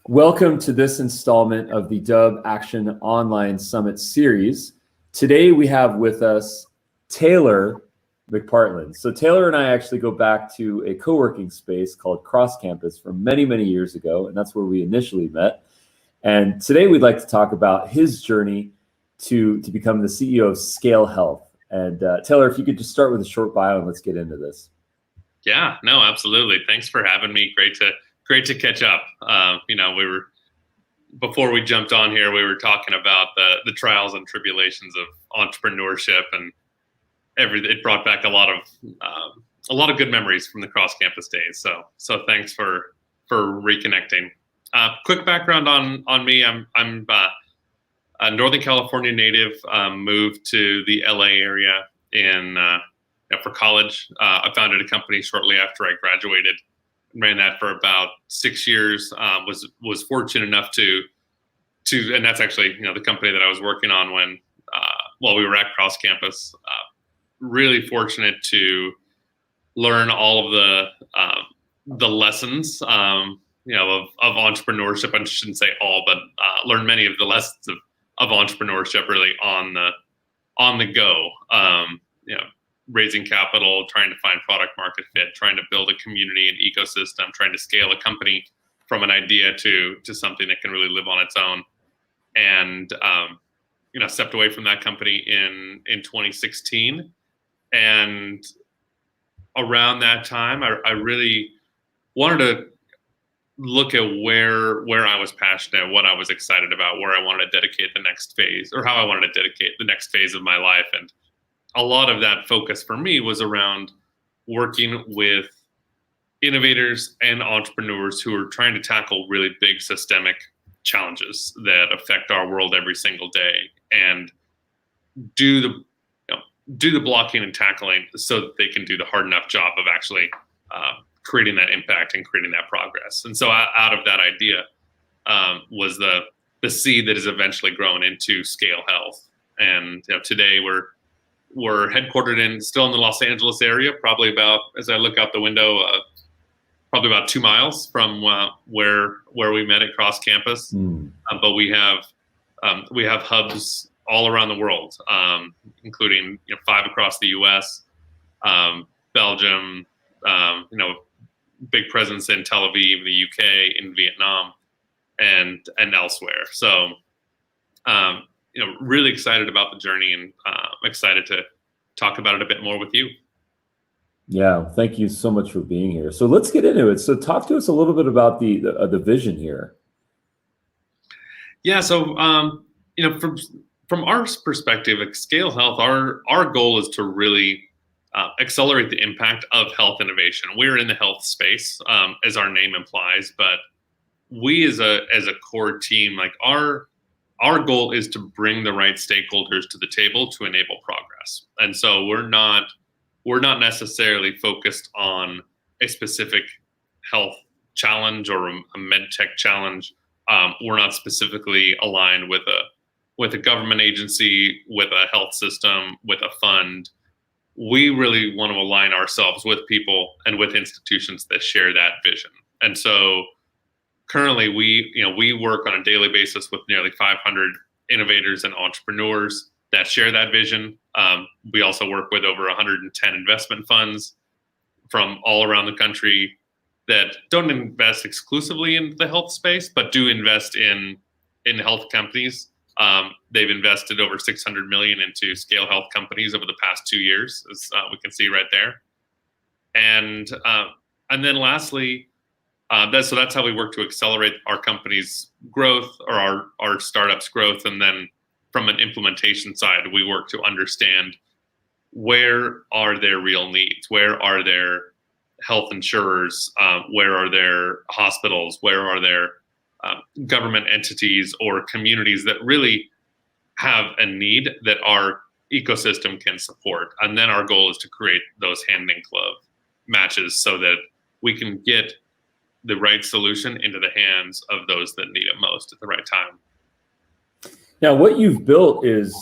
Welcome to this installment of the Dubb Action Online Summit series. Today we have with us Taylor McPartland. So Taylor and I actually go back to a co-working space called Cross Campus from many, many years ago, and that's where we initially met. And today we'd like to talk about his journey to become the CEO of ScaleHealth. And Taylor, if you could just start with a short bio and let's get into this. Yeah, no, absolutely. Thanks for having me. Great to catch up. Before we jumped on here, we were talking about the trials and tribulations of entrepreneurship, and it brought back a lot of good memories from the cross campus days. So thanks for reconnecting. Quick background on me. I'm a Northern California native. Moved to the LA area for college. I founded a company shortly after I graduated. Ran that for about 6 years. Was fortunate enough to, and that's actually the company that I was working on while we were at Cross Campus. Really fortunate to learn all of the lessons of entrepreneurship. I shouldn't say all, but learn many of the lessons of entrepreneurship really on the go. Raising capital, trying to find product market fit, trying to build a community and ecosystem, trying to scale a company from an idea to something that can really live on its own. And stepped away from that company in 2016. And around that time, I really wanted to look at where I was passionate, what I was excited about, where I wanted to dedicate the next phase, or how I wanted to dedicate the next phase of my life. And a lot of that focus for me was around working with innovators and entrepreneurs who are trying to tackle really big systemic challenges that affect our world every single day, and do the blocking and tackling so that they can do the hard enough job of actually creating that impact and creating that progress. And so out of that idea was the seed that has eventually grown into ScaleHealth. And today we're headquartered still in the Los Angeles area, probably about, as I look out the window, probably about 2 miles from where we met at Cross Campus. But we have hubs all around the world, including 5 across the U.S., Belgium, big presence in Tel Aviv, the UK, in Vietnam, and elsewhere. So really excited about the journey, and excited to talk about it a bit more with you. Yeah, thank you so much for being here. So let's get into it. So talk to us a little bit about the vision here. Yeah, so from our perspective at ScaleHealth, our goal is to really accelerate the impact of health innovation. We're in the health space, as our name implies, but we as a core team, like our goal is to bring the right stakeholders to the table to enable progress. And so we're not necessarily focused on a specific health challenge or a med tech challenge. We're not specifically aligned with a government agency, with a health system, with a fund. We really want to align ourselves with people and with institutions that share that vision. And so currently, we work on a daily basis with nearly 500 innovators and entrepreneurs that share that vision. We also work with over 110 investment funds from all around the country that don't invest exclusively in the health space, but do invest in health companies. They've invested over $600 million into ScaleHealth companies over the past 2 years, as we can see right there. And then lastly, so that's how we work to accelerate our company's growth, or our startups' growth. And then from an implementation side, we work to understand where are their real needs, where are their health insurers, where are their hospitals, where are their government entities or communities that really have a need that our ecosystem can support. And then our goal is to create those hand in glove matches so that we can get the right solution into the hands of those that need it most at the right time. Now, what you've built is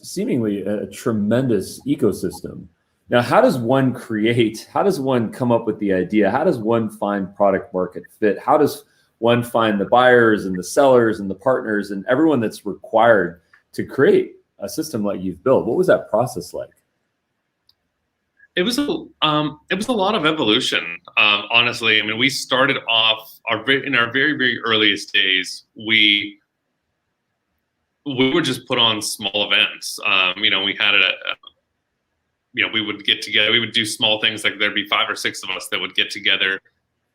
seemingly a tremendous ecosystem. Now, how does one come up with the idea? How does one find product market fit? How does one, find the buyers and the sellers and the partners and everyone that's required to create a system like you've built. What was that process like? It was a lot of evolution. Honestly, I mean, we started off in our very, very earliest days. We would just put on small events. We had we would get together. We would do small things like there'd be 5 or 6 of us that would get together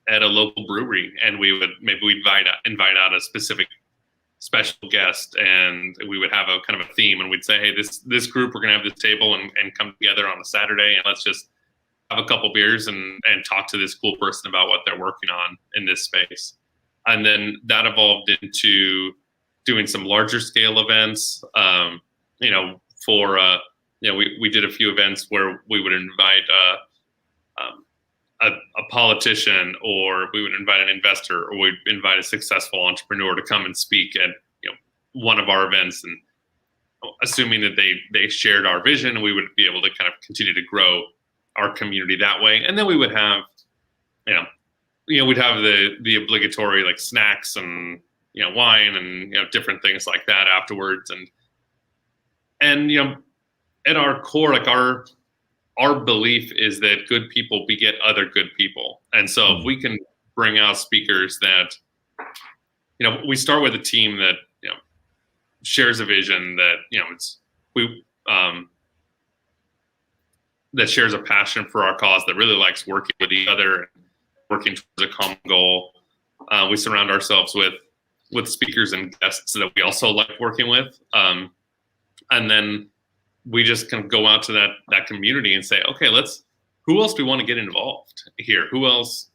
at a local brewery, and we'd invite out a special guest, and we would have a kind of a theme, and we'd say, hey, this group, we're gonna have this table and come together on a Saturday, and let's just have a couple beers and talk to this cool person about what they're working on in this space. And then that evolved into doing some larger scale events. We did a few events where we would invite a politician, or we would invite an investor, or we'd invite a successful entrepreneur to come and speak at one of our events, and assuming that they shared our vision, we would be able to kind of continue to grow our community that way. And then we would have we'd have the obligatory like snacks and wine and different things like that afterwards. And at our core, like our belief is that good people beget other good people. And so if we can bring out speakers that, we start with a team that, shares a vision, that, that shares a passion for our cause, that really likes working with each other, working towards a common goal. We surround ourselves with speakers and guests that we also like working with. And then we just kind of go out to that community and say, okay, who else do we want to get involved here? Who else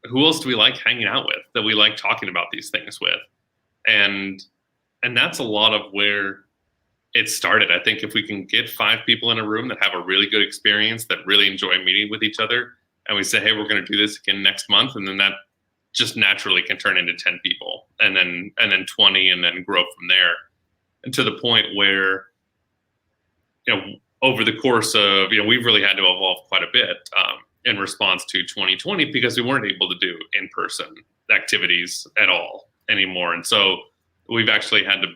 do we like hanging out with, that we like talking about these things with? And that's a lot of where it started. I think if we can get 5 people in a room that have a really good experience, that really enjoy meeting with each other, and we say, hey, we're going to do this again next month, and then that just naturally can turn into 10 people, and then 20, and then grow from there. And to the point where, over the course of, we've really had to evolve quite a bit in response to 2020, because we weren't able to do in-person activities at all anymore. And so we've actually had to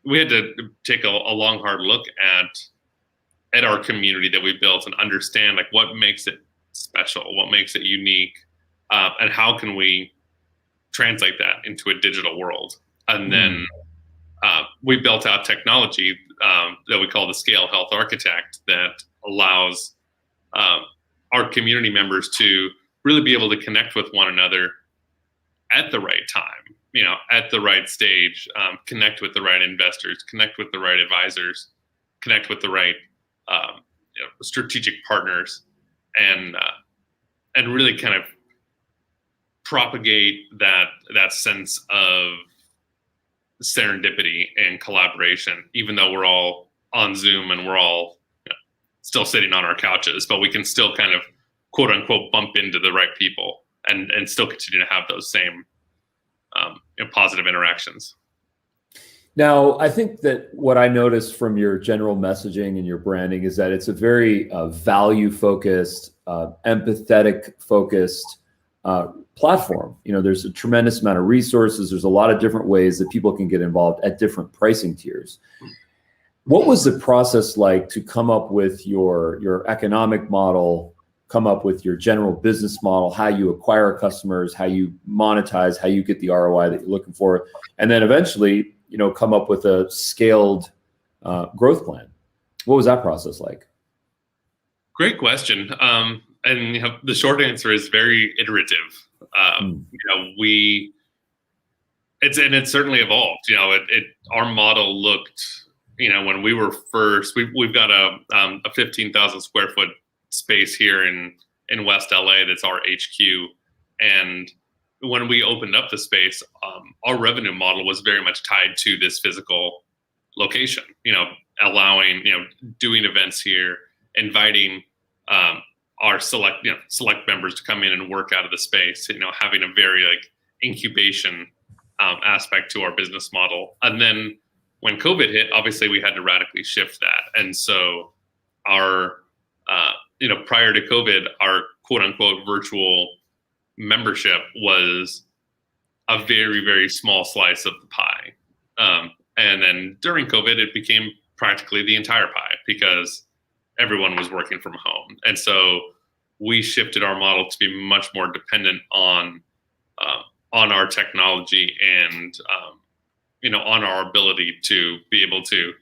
we had to take a long, hard look at our community that we built, and understand like what makes it special, what makes it unique, and how can we translate that into a digital world. And then we built out technology that we call the ScaleHealth Architect, that allows our community members to really be able to connect with one another at the right time, at the right stage, connect with the right investors, connect with the right advisors, connect with the right strategic partners, and really kind of propagate that sense of serendipity and collaboration, even though we're all on Zoom and we're all still sitting on our couches, but we can still kind of quote unquote bump into the right people and still continue to have those same positive interactions. Now, I think that what I noticed from your general messaging and your branding is that it's a very value-focused, empathetic-focused platform. There's a tremendous amount of resources. There's a lot of different ways that people can get involved at different pricing tiers. What was the process like to come up with your economic model, come up with your general business model, how you acquire customers, how you monetize, how you get the ROI that you're looking for, and then eventually, come up with a scaled growth plan? What was that process like? Great question. And the short answer is very iterative. It's certainly evolved. Our model looked, when we were first, we've got a 15,000 square foot space here in West LA that's our HQ. And when we opened up the space, our revenue model was very much tied to this physical location, allowing, doing events here, inviting our select members to come in and work out of the space, having a very incubation aspect to our business model. And then when COVID hit, obviously we had to radically shift that. And so our, prior to COVID, our quote unquote virtual membership was a very, very small slice of the pie. And then during COVID, it became practically the entire pie because everyone was working from home. And so we shifted our model to be much more dependent on our technology and, on our ability to be able to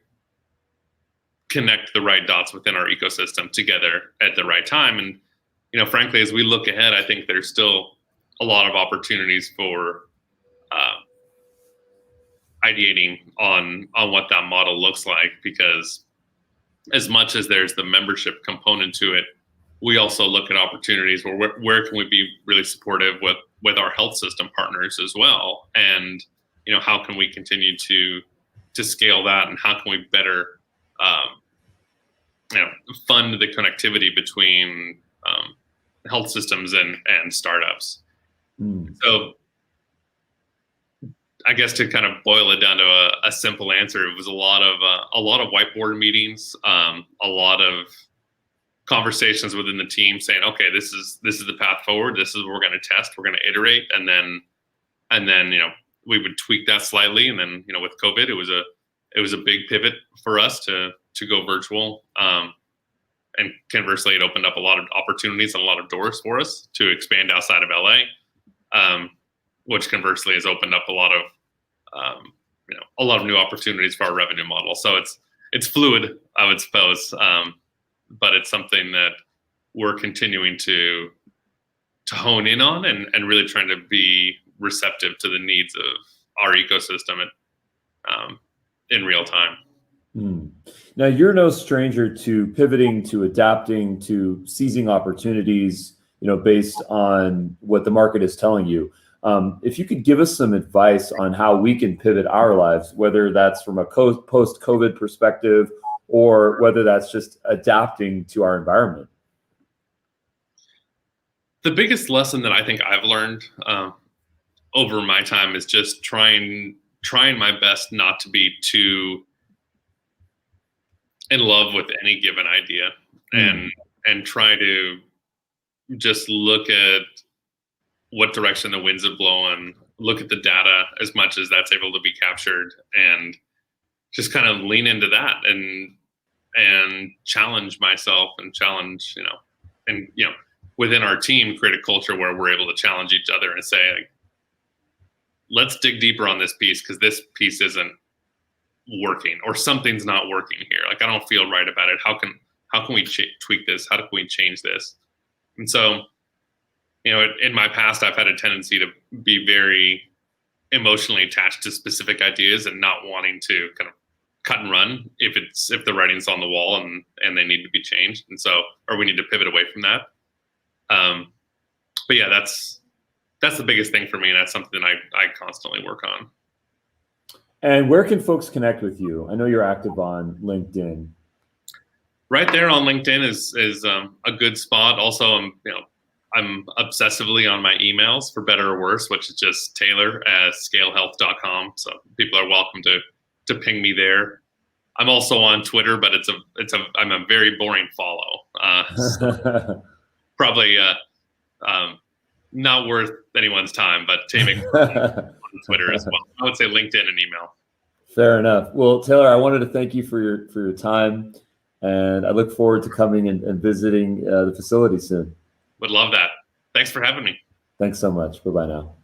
connect the right dots within our ecosystem together at the right time. And, frankly, as we look ahead, I think there's still a lot of opportunities for ideating on what that model looks like, because as much as there's the membership component to it, we also look at opportunities where can we be really supportive with our health system partners as well, and how can we continue to scale that, and how can we better fund the connectivity between health systems and startups. So I guess to kind of boil it down to a simple answer, it was a lot of whiteboard meetings, a lot of conversations within the team saying, okay, this is the path forward. This is what we're going to test. We're going to iterate, and then we would tweak that slightly. And then with COVID, it was a big pivot for us to go virtual. And conversely, it opened up a lot of opportunities and a lot of doors for us to expand outside of LA. Which conversely has opened up a lot of new opportunities for our revenue model. So it's fluid, I would suppose, but it's something that we're continuing to hone in on and really trying to be receptive to the needs of our ecosystem in real time. Now, you're no stranger to pivoting, to adapting, to seizing opportunities, based on what the market is telling you. If you could give us some advice on how we can pivot our lives, whether that's from a post-COVID perspective or whether that's just adapting to our environment. The biggest lesson that I think I've learned over my time is just trying my best not to be too in love with any given idea, and try to just look at what direction the winds are blowing, look at the data as much as that's able to be captured, and just kind of lean into that and challenge myself and challenge, within our team, create a culture where we're able to challenge each other and say, like, let's dig deeper on this piece because this piece isn't working, or something's not working here. Like, I don't feel right about it. How can we tweak this? How can we change this? And so, in my past, I've had a tendency to be very emotionally attached to specific ideas and not wanting to kind of cut and run if the writing's on the wall and they need to be changed. And so, or we need to pivot away from that. But yeah, that's the biggest thing for me. And that's something that I constantly work on. And where can folks connect with you? I know you're active on LinkedIn. Right there on LinkedIn is a good spot. Also, I'm obsessively on my emails, for better or worse, which is just Taylor@ScaleHealth.com. So people are welcome to ping me there. I'm also on Twitter, but I'm a very boring follow. So probably not worth anyone's time, but Taylor on Twitter as well. I would say LinkedIn and email. Fair enough. Well, Taylor, I wanted to thank you for your time, and I look forward to coming and visiting the facility soon. Would love that. Thanks for having me. Thanks so much. Bye-bye now.